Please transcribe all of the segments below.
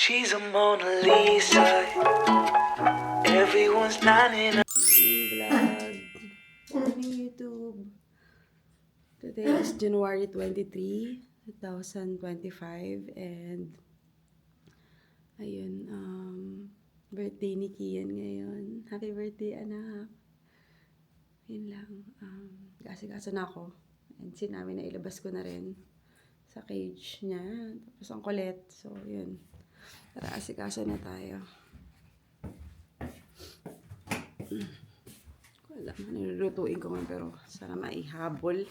She's a Mona Lisa. Everyone's lining up. Vlog. Morning YouTube. Today is January 23, 2025 and ayun, birthday ni Kian ngayon. Happy birthday, anak. Yun lang. Gasa-gasa na ako. And sinabi na ilabas ko na rin sa cage niya. Tapos ang kulit. So, yun. Tara, asikaso na tayo. Wala, nilulutuin ko man pero sana maihabol.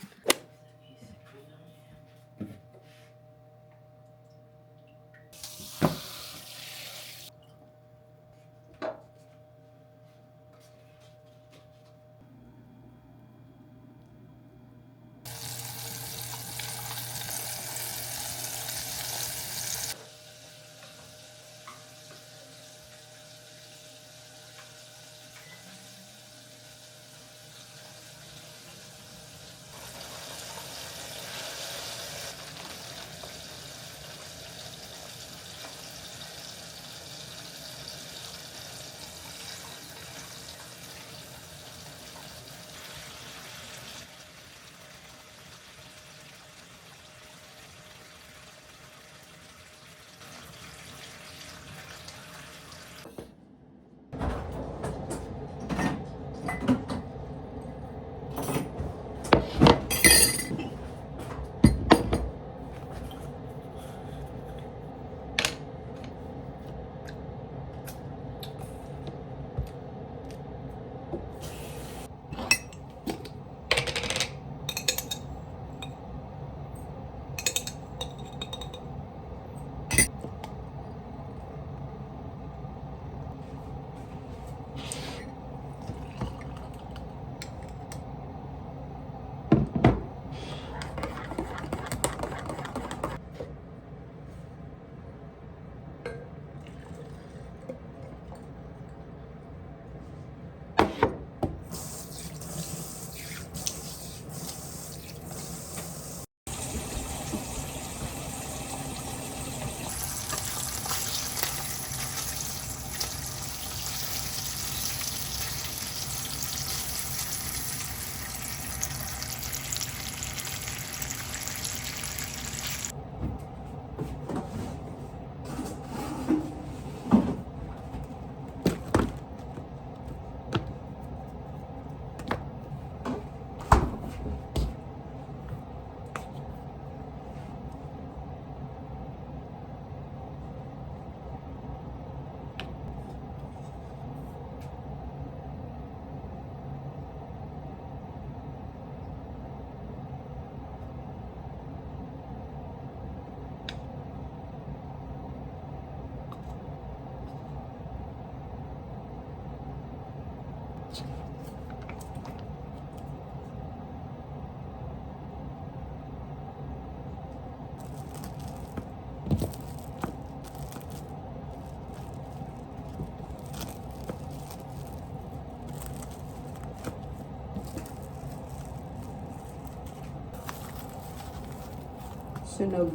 Sunog.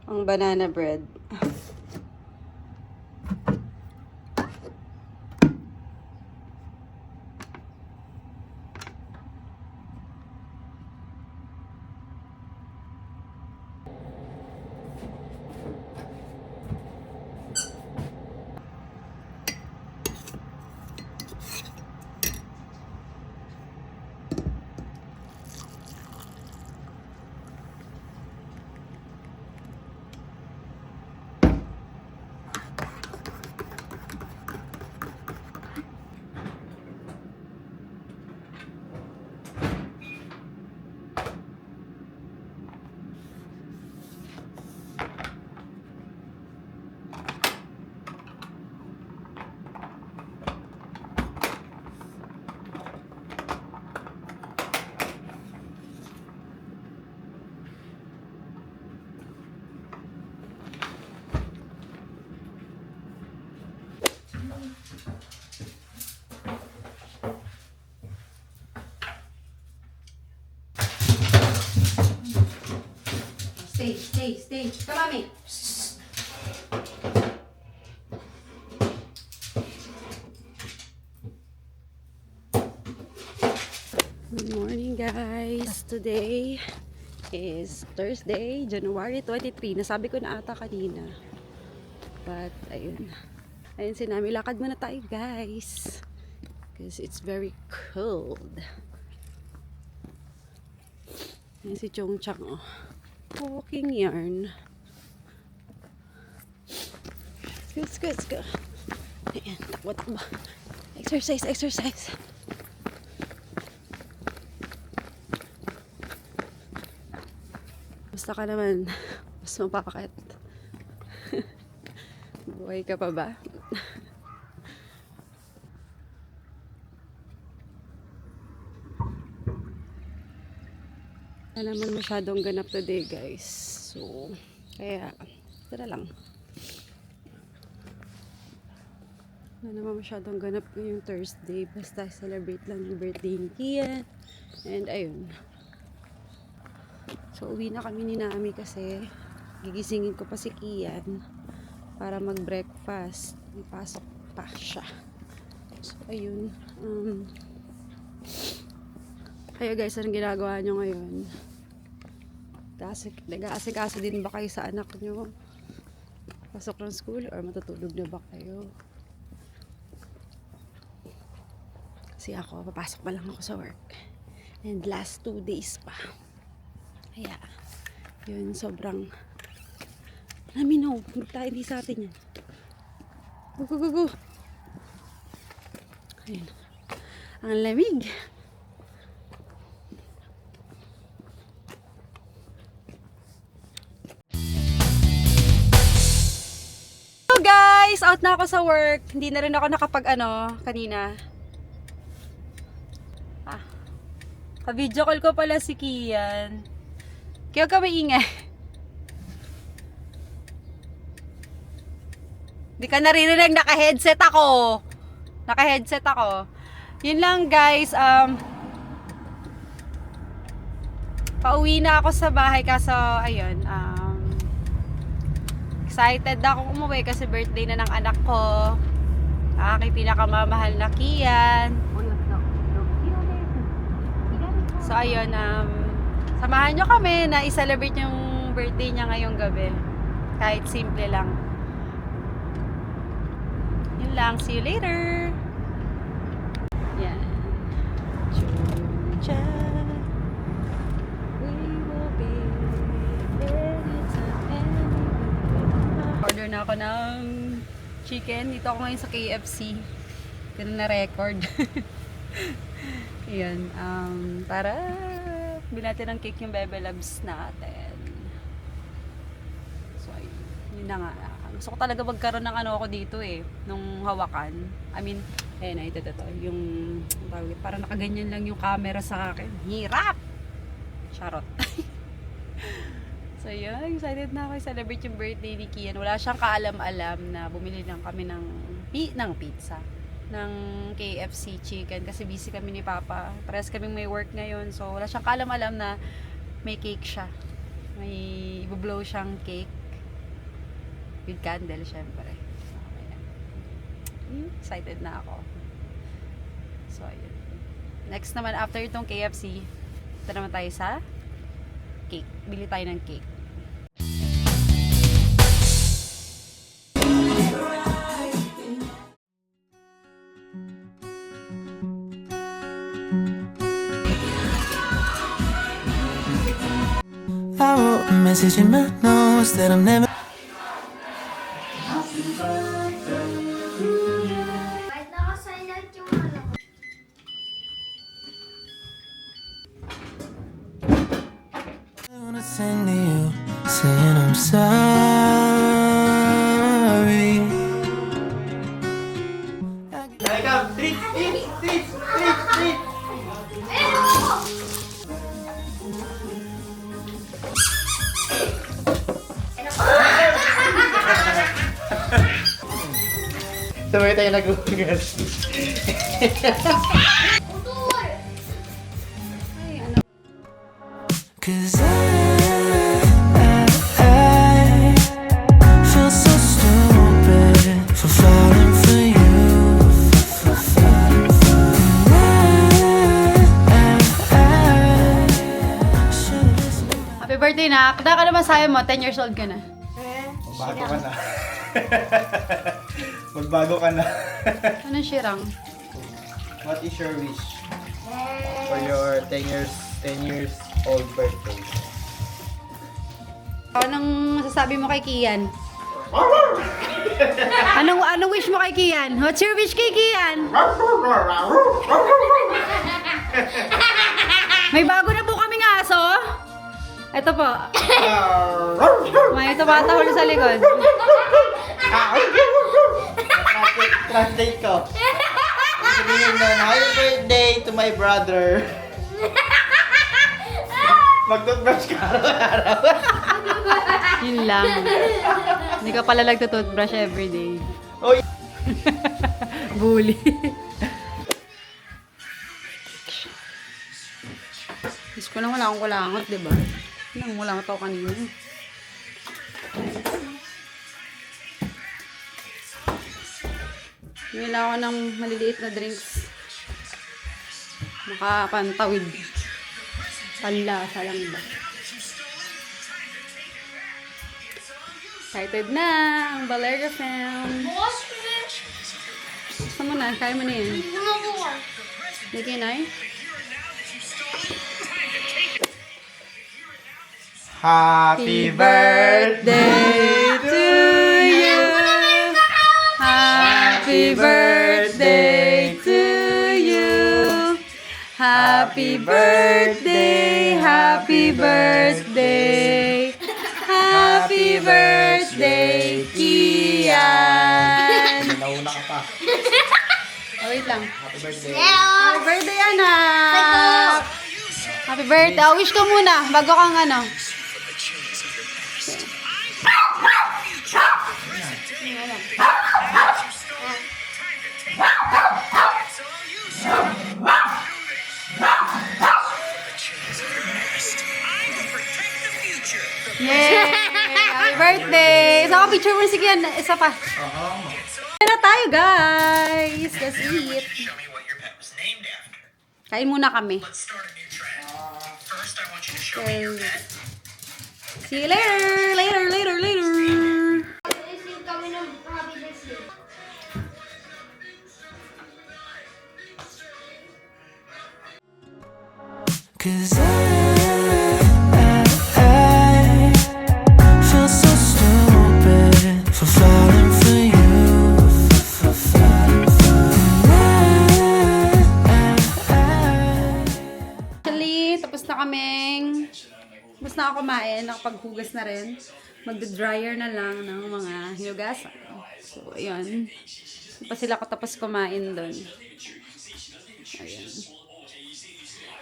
Ang banana bread. Stay. Come on, me. Good morning, guys. Today is Thursday, January 23. Nasabi ko na ata kanina. But, ayun. Ayun si Nami. Lakad muna tayo, guys. Because it's very cold. Ayun si Chong Chang, oh. Walking yarn. Let's go. Ayan, takbo. Exercise. Basta ka naman, mas mapakat. Buhay ka pa ba? Wala naman masyadong ganap today, guys. So, kaya, tara lang. Wala naman masyadong ganap ngayong Thursday. Basta celebrate lang yung birthday ni Kian. And ayun. So, uwi na kami ni Nami kasi gigisingin ko pa si Kian para mag-breakfast. May pasok pa siya. So, ayun. Kaya guys, anong ginagawa nyo ngayon? Nag-aasikaso din ba kayo sa anak nyo? Pasok ng school or matutulog na ba kayo? Kasi ako, papasok pa lang ako sa work. And last 2 days pa. Kaya, yun, sobrang naminaw. Hindi sa atin yan. Go. Ayun. Ang lamig. So guys, out na ako sa work. Hindi na rin ako kanina. Ka-video call ko pala si Kian. Kaya ka maingay. Di ka naririnig, naka-headset ako. Yun lang guys, pauwi na ako sa bahay kaso, ayun, excited akong umuwi kasi birthday na ng anak ko. Aking pinakamamahal na Kian. So ayun, samahan nyo kami na i-celebrate yung birthday niya ngayong gabi. Kahit simple lang. Yun lang, see you later. Yan. Chucha. We will be anytime, anywhere. Order na ako ng chicken. Dito ako ngayon sa KFC. Ganun na record. Ayan, para bilhin natin ng cake yung Bebe Loves natin. So, yun na nga. Gusto ko talaga magkaroon ng ako dito nung hawakan. I mean, ito. Yung, parang nakaganyan lang yung camera sa akin. Hirap! Charot. So, yun. Excited na ako i-celebrate yung birthday ni Kian. Wala siyang kaalam-alam na bumili lang kami ng pizza. Ng KFC chicken kasi busy kami ni Papa. Parehas kaming may work ngayon. So, wala siyang kaalam-alam na may cake siya. May ibublow siyang cake. With candle, syempre. So, ayan. Excited na ako. So, ayun. Next naman, after itong KFC, ito naman tayo sa cake. Bili tayo ng cake. I wrote a message in my notes that I'm never. Kahit naka-silent yung ano. I wanna sing to you, saying I'm sorry. Sabay tayo nag-ugas. Utol! Cause I birthday na. Kaya ka naman sayo mo, 10 years old ka na. Magbago ka na. Magbago ka na. Anong shirang? What is your wish for your 10 years old birthday? Anong masasabi mo kay Kian? Anong wish mo kay Kian? What's your wish kay Kian? May bago na po kaming aso. Ito po. May tumatahol sa likod. Translate ko. Sabihin na, happy birthday to my brother. Mag-toothbrush ka araw-araw. Yun lang. Hindi ka pala nagtutoothbrush everyday. Oy. Bully. Diyos ko lang wala akong kulangot, di ba? Nang kulangot ako kanina. Nila ako ng maliliit na drinks. Makapantawid. Panlasa lang ba? Excited na ang Balerga fam. Gusto mo na? Kaya mo na yan. Lagi na eh. Happy birthday to you. Happy birthday to you. Happy birthday, happy birthday. Happy birthday, Kian. Nauna ka pa. Oh, wait lang. Happy birthday. Happy birthday, anak. Happy birthday. Oh, wish ka muna bago kang ano. Yay! Happy birthday! Isa ka picture mo si Kian. Isa pa. Kaya na tayo, guys. Let's eat. Kain muna kami. Okay. See you later! Later! Isip kami ng happy birthday. Cause I feel so stupid for falling for you. For falling for you. Actually, tapos na kaming kumain, nakapaghugas na rin. Magda-dryer na lang ng mga hinugasan. So, ayun. Hindi pa sila katapos kumain doon. Ayun.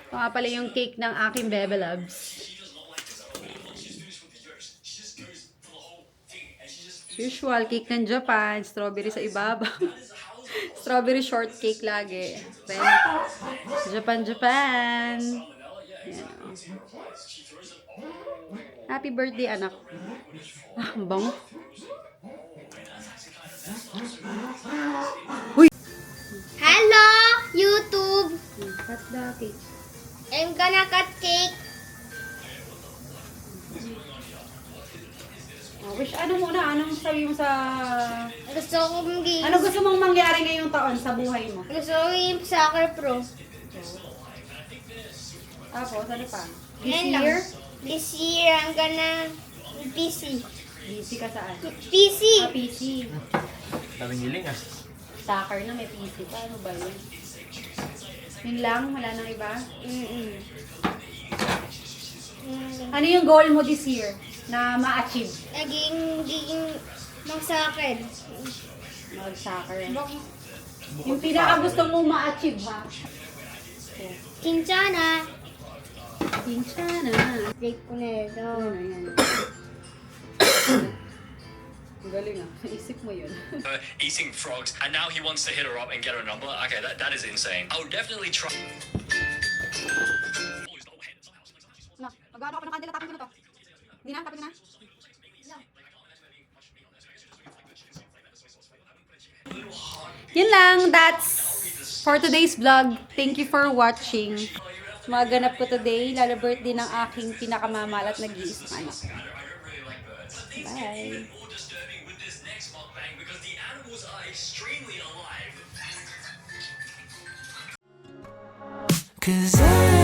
Ito nga pala yung cake ng aking Bebe Loves. Usual, cake ng Japan. Strawberry sa ibabaw. Strawberry shortcake lagi. Then, Japan. Yan. Happy birthday, anak. Ah, ang bango. Huy! Hello, YouTube. Cut the cake. I'm gonna cut cake. Oh, wish, ano muna? Anong sabi mo sa... Gusto ko maging... Ano gusto mong mangyari ngayong taon sa buhay mo? Gusto ko maging soccer pro. Tapos, ano pa? This Yan lang. year? This year, I'm gonna PC. Busy ka saan? PC. Ah, PC. Daming giling ah. Soccer na, may PC pa. Ano ba yun? Yun lang? Wala nang iba? Ano yung goal mo this year na ma-achieve? Naging mag-soccer. Mag-soccer. Yung pinaka gusto mong ma-achieve, ha? Kinchana. Pinchana. Break ko na ito. Ano yan? Ang galing ah. Naisip mo yun. Eating frogs, and now he wants to hit her up and get her number. Okay, that is insane. I would definitely try. Na, mag-ano ka pa ng kandila, tapin ko na to. Hindi na, tapin ko na. Yun lang, that's for today's vlog. Thank you for watching. Maganap ko today, lalo birthday ng aking pinakamamahal at nag-iisang anak. Bye! More disturbing with this next mukbang because the animals are extremely alive. 'Cause I